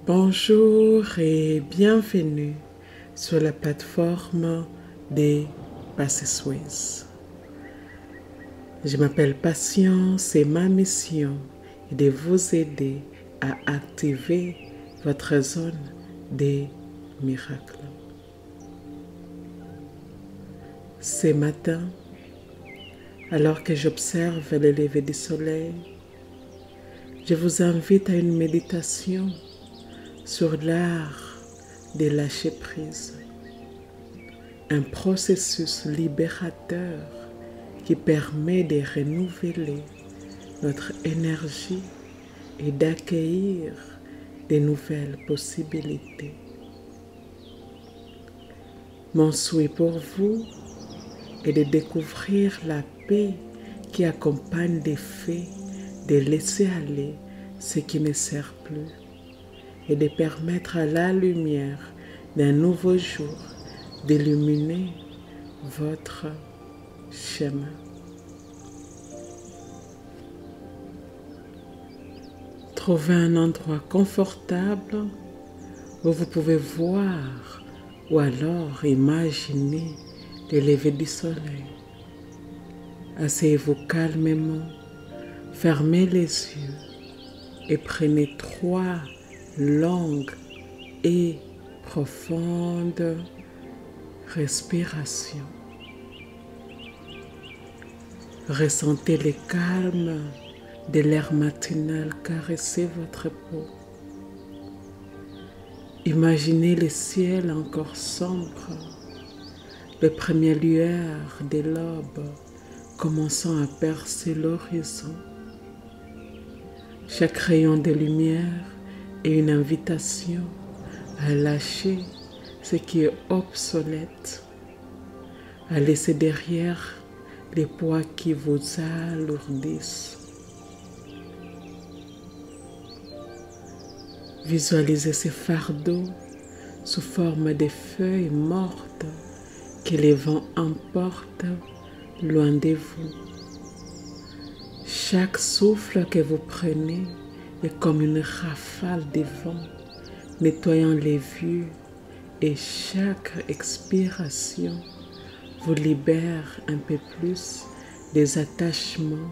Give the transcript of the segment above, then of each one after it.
Bonjour et bienvenue sur la plateforme des Passesways. Je m'appelle Patience et ma mission est de vous aider à activer votre zone des miracles. Ce matin, alors que j'observe le lever du soleil, je vous invite à une méditation sur l'art de lâcher prise, un processus libérateur qui permet de renouveler notre énergie et d'accueillir de nouvelles possibilités. Mon souhait pour vous est de découvrir la paix qui accompagne l'effet de laisser aller ce qui ne sert plus et de permettre à la lumière d'un nouveau jour d'illuminer votre chemin. Trouvez un endroit confortable où vous pouvez voir ou alors imaginer le lever du soleil. Asseyez-vous calmement, fermez les yeux et prenez 3 longues et profondes respirations. Ressentez le calme de l'air matinal caresser votre peau. Imaginez le ciel encore sombre, les premières lueurs de l'aube commençant à percer l'horizon. Chaque rayon de lumière est une invitation à lâcher ce qui est obsolète, à laisser derrière les poids qui vous alourdissent. Visualisez ces fardeaux sous forme de feuilles mortes que les vents emportent loin de vous. Chaque souffle que vous prenez est comme une rafale de vent nettoyant les vues et chaque expiration vous libère un peu plus des attachements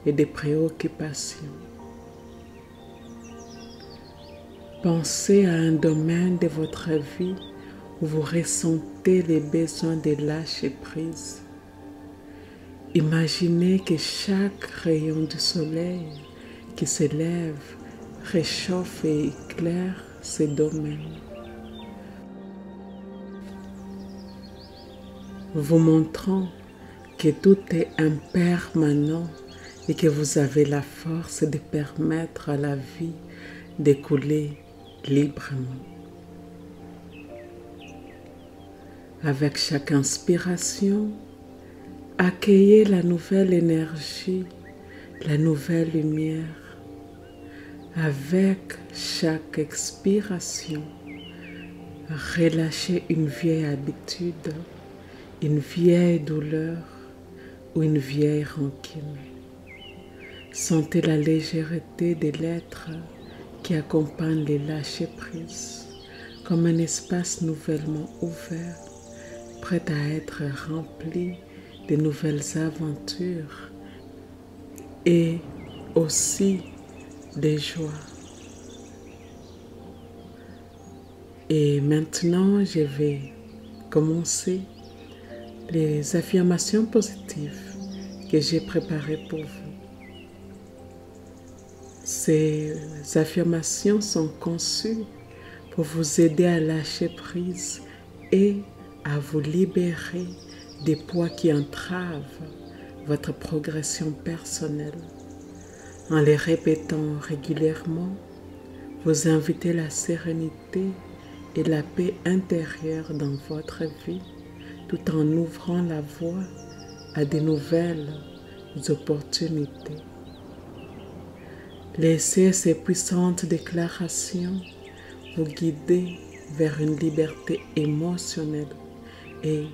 et des préoccupations. Pensez à un domaine de votre vie où vous ressentez les besoins de lâcher prise. Imaginez que chaque rayon du soleil qui se lève réchauffe et éclaire ces domaines, vous montrant que tout est impermanent et que vous avez la force de permettre à la vie d'écouler librement. Avec chaque inspiration, accueillez la nouvelle énergie, la nouvelle lumière. Avec chaque expiration, relâchez une vieille habitude, une vieille douleur ou une vieille rancune. Sentez la légèreté de l'être qui accompagne les lâcher-prise comme un espace nouvellement ouvert, prêt à être rempli de nouvelles aventures et aussi des joies. Et maintenant, je vais commencer les affirmations positives que j'ai préparées pour vous. Ces affirmations sont conçues pour vous aider à lâcher prise et à vous libérer des poids qui entravent votre progression personnelle. En les répétant régulièrement, vous invitez la sérénité et la paix intérieure dans votre vie, tout en ouvrant la voie à de nouvelles opportunités. Laissez ces puissantes déclarations vous guider vers une liberté émotionnelle et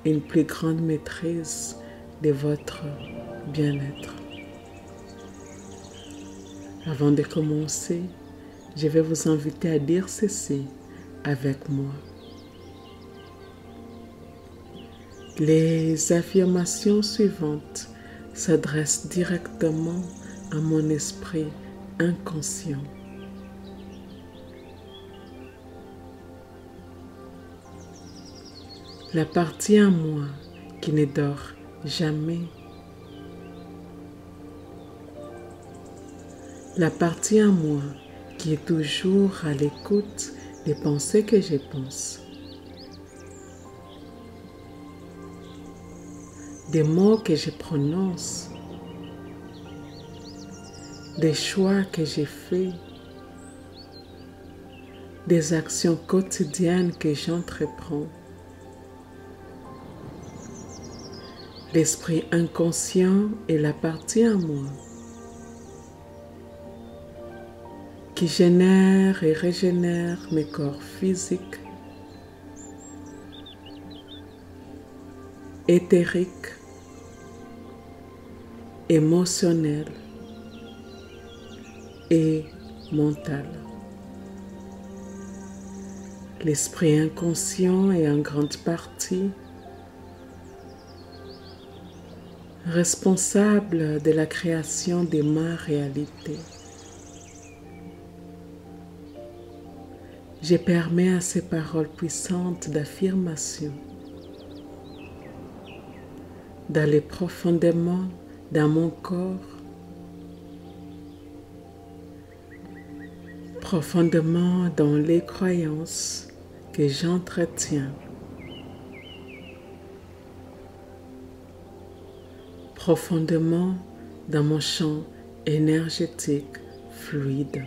une plus grande maîtrise de votre bien-être. Avant de commencer, je vais vous inviter à dire ceci avec moi. Les affirmations suivantes s'adressent directement à mon esprit inconscient. La partie en moi qui ne dort jamais. La partie en moi qui est toujours à l'écoute des pensées que je pense. Des mots que je prononce. Des choix que j'ai faits. Des actions quotidiennes que j'entreprends. L'esprit inconscient est la partie en moi qui génère et régénère mes corps physiques, éthériques, émotionnels et mentaux. L'esprit inconscient est en grande partie responsable de la création de ma réalité. Je permets à ces paroles puissantes d'affirmation d'aller profondément dans mon corps, profondément dans les croyances que j'entretiens, profondément dans mon champ énergétique fluide.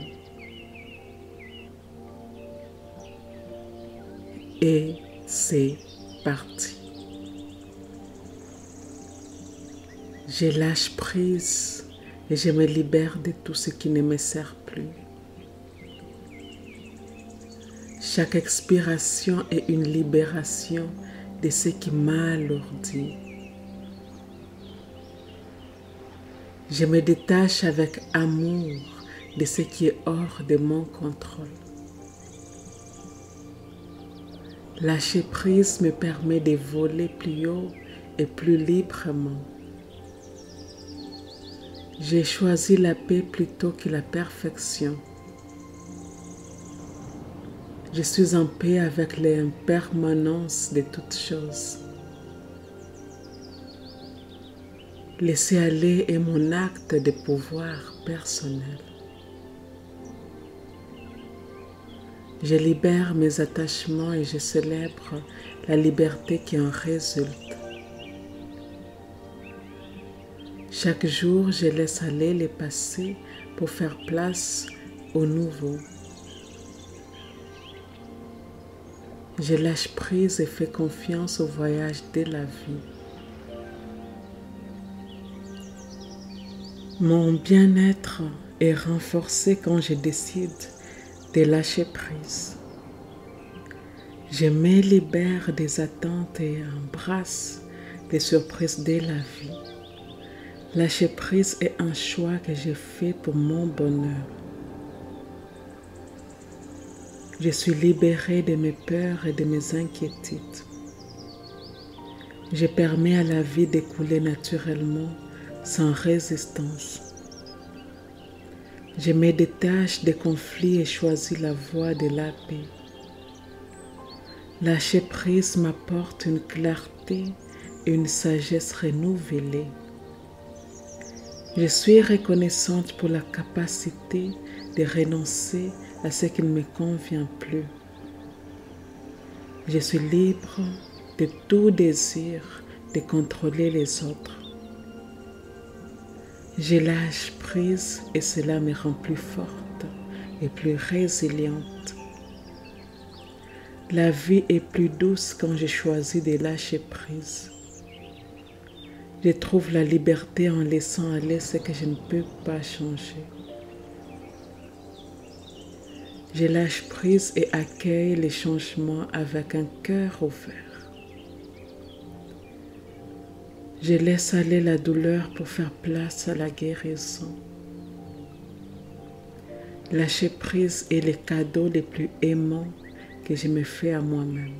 Et c'est parti. Je lâche prise et je me libère de tout ce qui ne me sert plus. Chaque expiration est une libération de ce qui m'a alourdi. Je me détache avec amour de ce qui est hors de mon contrôle. Lâcher prise me permet de voler plus haut et plus librement. J'ai choisi la paix plutôt que la perfection. Je suis en paix avec l'impermanence de toutes choses. Laisser aller est mon acte de pouvoir personnel. Je libère mes attachements et je célèbre la liberté qui en résulte. Chaque jour, je laisse aller le passé pour faire place au nouveau. Je lâche prise et fais confiance au voyage de la vie. Mon bien-être est renforcé quand je décide de lâcher prise. Je me libère des attentes et embrasse les surprises de la vie. Lâcher prise est un choix que j'ai fait pour mon bonheur. Je suis libérée de mes peurs et de mes inquiétudes. Je permets à la vie d'écouler naturellement, sans résistance. Je me détache des conflits et choisis la voie de la paix. Lâcher prise m'apporte une clarté et une sagesse renouvelée. Je suis reconnaissante pour la capacité de renoncer à ce qui ne me convient plus. Je suis libre de tout désir de contrôler les autres. Je lâche prise et cela me rend plus forte et plus résiliente. La vie est plus douce quand je choisis de lâcher prise. Je trouve la liberté en laissant aller ce que je ne peux pas changer. Je lâche prise et accueille les changements avec un cœur ouvert. Je laisse aller la douleur pour faire place à la guérison. Lâcher prise est le cadeau le plus aimant que je me fais à moi-même.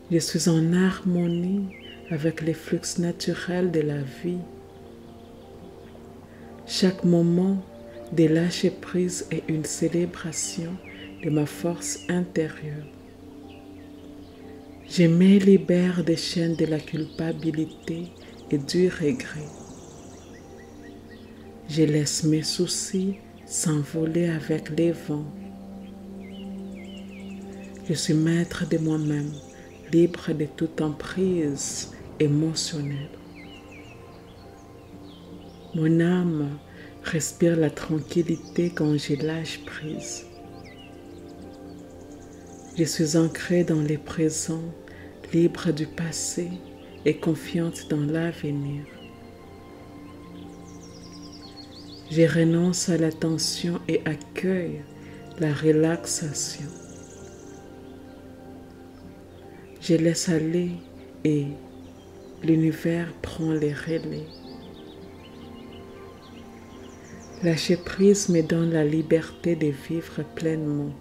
Je suis en harmonie avec les flux naturels de la vie. Chaque moment de lâcher prise est une célébration de ma force intérieure. Je me libère des chaînes de la culpabilité et du regret. Je laisse mes soucis s'envoler avec les vents. Je suis maître de moi-même, libre de toute emprise émotionnelle. Mon âme respire la tranquillité quand je lâche prise. Je suis ancrée dans le présent, libre du passé et confiante dans l'avenir. Je renonce à la tension et accueille la relaxation. Je laisse aller et l'univers prend les relais. Lâcher prise me donne la liberté de vivre pleinement.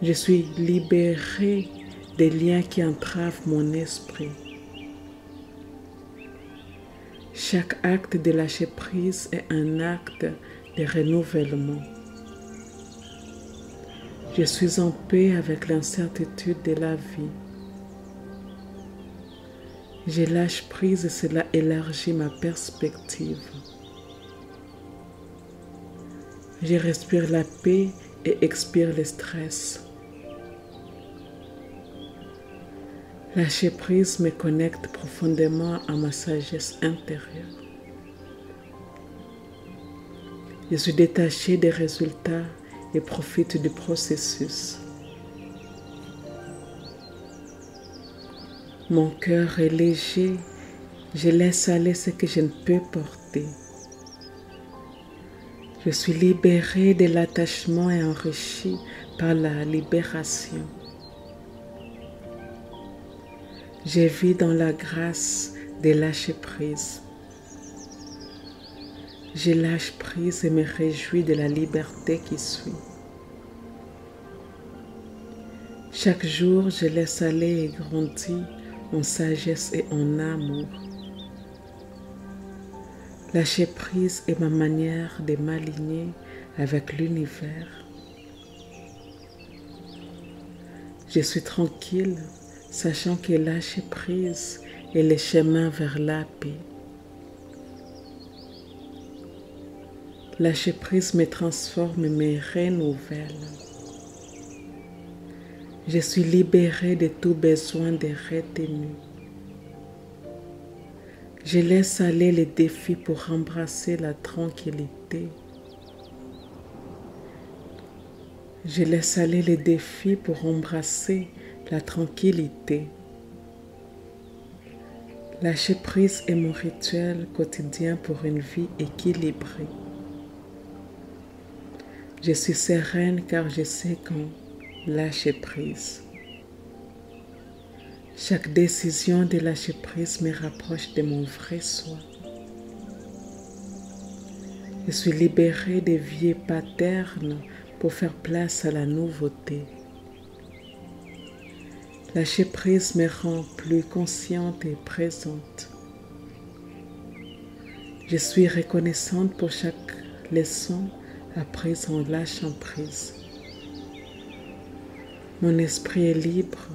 Je suis libérée des liens qui entravent mon esprit. Chaque acte de lâcher prise est un acte de renouvellement. Je suis en paix avec l'incertitude de la vie. Je lâche prise et cela élargit ma perspective. Je respire la paix et expire le stress. Lâcher prise me connecte profondément à ma sagesse intérieure. Je suis détachée des résultats et profite du processus. Mon cœur est léger, je laisse aller ce que je ne peux porter. Je suis libérée de l'attachement et enrichie par la libération. Je vis dans la grâce de lâcher prise. Je lâche prise et me réjouis de la liberté qui suit. Chaque jour, je laisse aller et grandis en sagesse et en amour. Lâcher prise est ma manière de m'aligner avec l'univers. Je suis tranquille, sachant que lâcher prise est le chemin vers la paix. Lâcher prise me transforme et me renouvelle. Je suis libérée de tout besoin de retenue. Je laisse aller les défis pour embrasser la tranquillité. Je laisse aller les défis pour embrasser la tranquillité. Lâcher prise est mon rituel quotidien pour une vie équilibrée. Je suis sereine car je sais quand lâcher prise. Chaque décision de lâcher prise me rapproche de mon vrai soi. Je suis libérée des vieux patterns pour faire place à la nouveauté. Lâcher prise me rend plus consciente et présente. Je suis reconnaissante pour chaque leçon apprise en lâchant prise. Mon esprit est libre,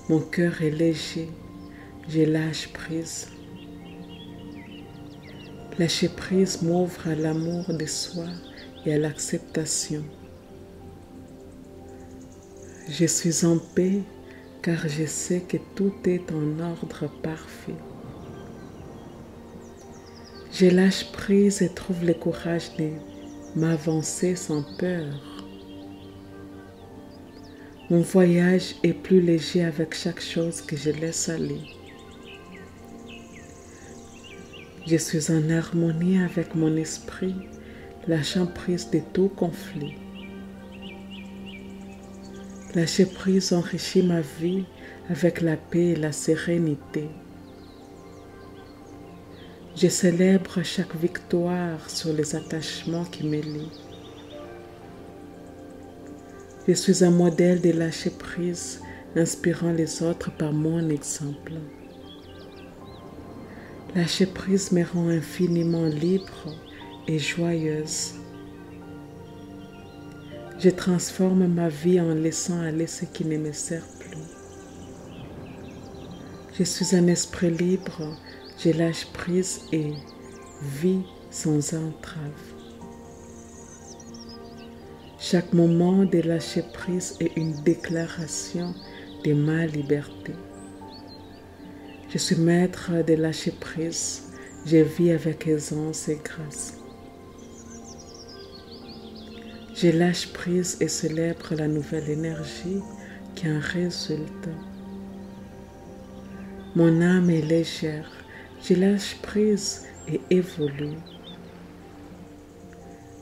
mon cœur est léger, je lâche prise. Lâcher prise m'ouvre à l'amour de soi et à l'acceptation. Je suis en paix car je sais que tout est en ordre parfait. Je lâche prise et trouve le courage de m'avancer sans peur. Mon voyage est plus léger avec chaque chose que je laisse aller. Je suis en harmonie avec mon esprit, lâchant prise de tout conflit. Lâcher prise enrichit ma vie avec la paix et la sérénité. Je célèbre chaque victoire sur les attachements qui me lient. Je suis un modèle de lâcher prise, inspirant les autres par mon exemple. Lâcher prise me rend infiniment libre et joyeuse. Je transforme ma vie en laissant aller ce qui ne me sert plus. Je suis un esprit libre, je lâche prise et vis sans entrave. Chaque moment de lâcher prise est une déclaration de ma liberté. Je suis maître de lâcher prise, je vis avec aisance et grâce. Je lâche prise et célèbre la nouvelle énergie qui en résulte. Mon âme est légère, je lâche prise et évolue.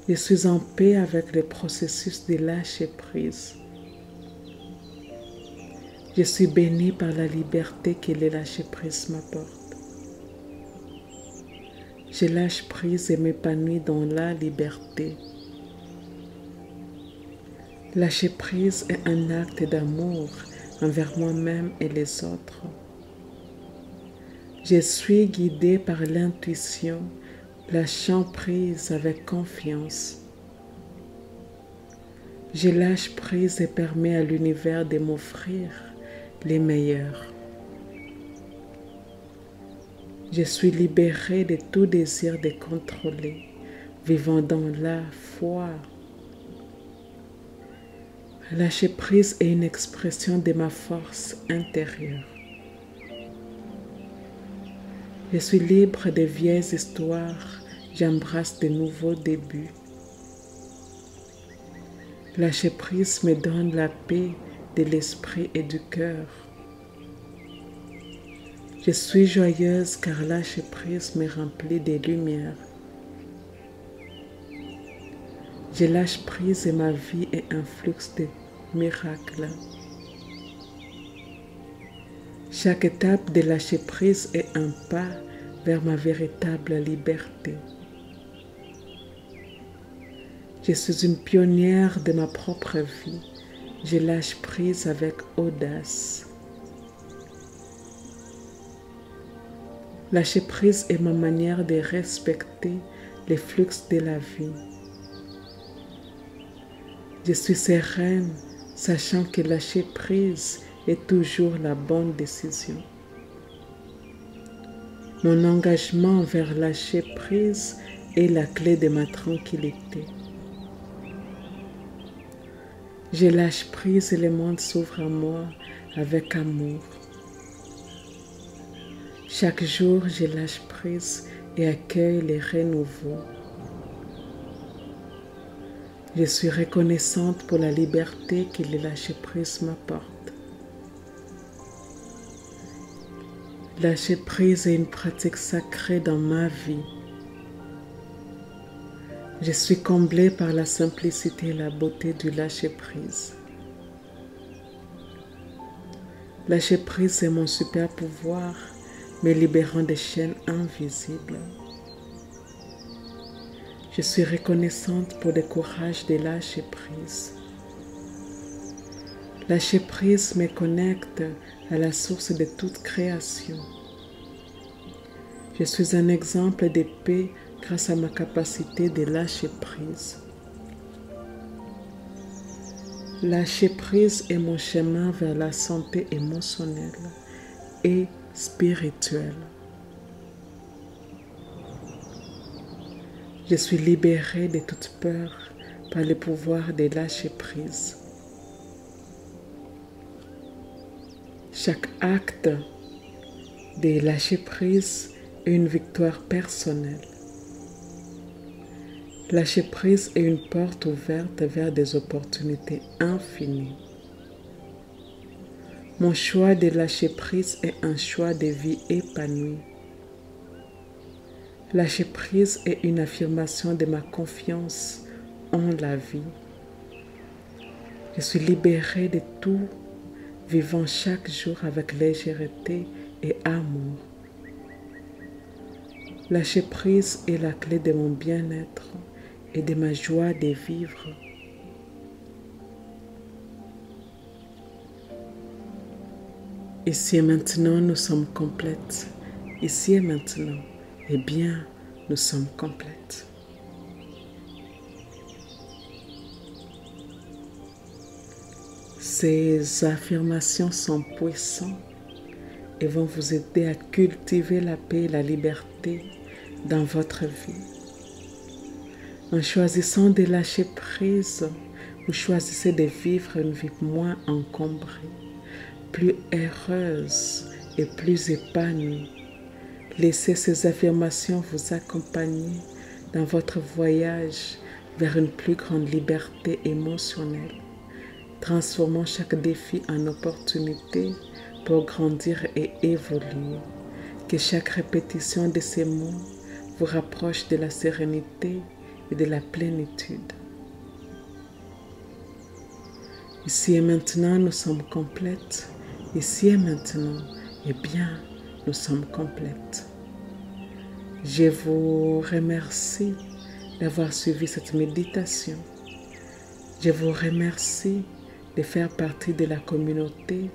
Je suis en paix avec le processus de lâcher prise. Je suis bénie par la liberté que le lâcher prise m'apporte. Je lâche prise et m'épanouis dans la liberté. Lâcher prise est un acte d'amour envers moi-même et les autres. Je suis guidée par l'intuition, lâchant prise avec confiance. Je lâche prise et permets à l'univers de m'offrir les meilleurs. Je suis libérée de tout désir de contrôler, vivant dans la foi. Lâcher prise est une expression de ma force intérieure. Je suis libre des vieilles histoires, j'embrasse de nouveaux débuts. Lâcher prise me donne la paix de l'esprit et du cœur. Je suis joyeuse car lâcher prise me remplit de lumière. Je lâche prise et ma vie est un flux de miracles. Chaque étape de lâcher prise est un pas vers ma véritable liberté. Je suis une pionnière de ma propre vie. Je lâche prise avec audace. Lâcher prise est ma manière de respecter les flux de la vie. Je suis sereine, sachant que lâcher prise est toujours la bonne décision. Mon engagement vers lâcher prise est la clé de ma tranquillité. Je lâche prise et le monde s'ouvre à moi avec amour. Chaque jour, je lâche prise et accueille les renouveaux. Je suis reconnaissante pour la liberté que le lâcher prise m'apporte. Lâcher prise est une pratique sacrée dans ma vie. Je suis comblée par la simplicité et la beauté du lâcher prise. Lâcher prise est mon super pouvoir, me libérant des chaînes invisibles. Je suis reconnaissante pour le courage de lâcher prise. Lâcher prise me connecte à la source de toute création. Je suis un exemple de paix grâce à ma capacité de lâcher prise. Lâcher prise est mon chemin vers la santé émotionnelle et spirituelle. Je suis libérée de toute peur par le pouvoir de lâcher prise. Chaque acte de lâcher prise est une victoire personnelle. Lâcher prise est une porte ouverte vers des opportunités infinies. Mon choix de lâcher prise est un choix de vie épanouie. Lâcher prise est une affirmation de ma confiance en la vie. Je suis libérée de tout, vivant chaque jour avec légèreté et amour. Lâcher prise est la clé de mon bien-être et de ma joie de vivre. Ici et maintenant, nous sommes complètes. Ici et maintenant, eh bien, nous sommes complètes. Ces affirmations sont puissantes et vont vous aider à cultiver la paix et la liberté dans votre vie. En choisissant de lâcher prise, vous choisissez de vivre une vie moins encombrée, plus heureuse et plus épanouie. Laissez ces affirmations vous accompagner dans votre voyage vers une plus grande liberté émotionnelle, transformant chaque défi en opportunité pour grandir et évoluer. Que chaque répétition de ces mots vous rapproche de la sérénité et de la plénitude. Ici et maintenant, nous sommes complètes. Ici et maintenant, eh bien, nous sommes complètes. Je vous remercie d'avoir suivi cette méditation. Je vous remercie de faire partie de la communauté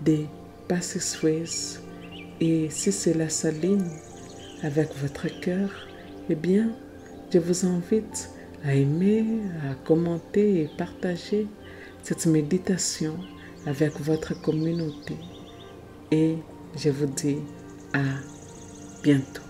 des Passisways. Et si cela s'aligne avec votre cœur, eh bien, je vous invite à aimer, à commenter et partager cette méditation avec votre communauté. Et je vous dis à bientôt.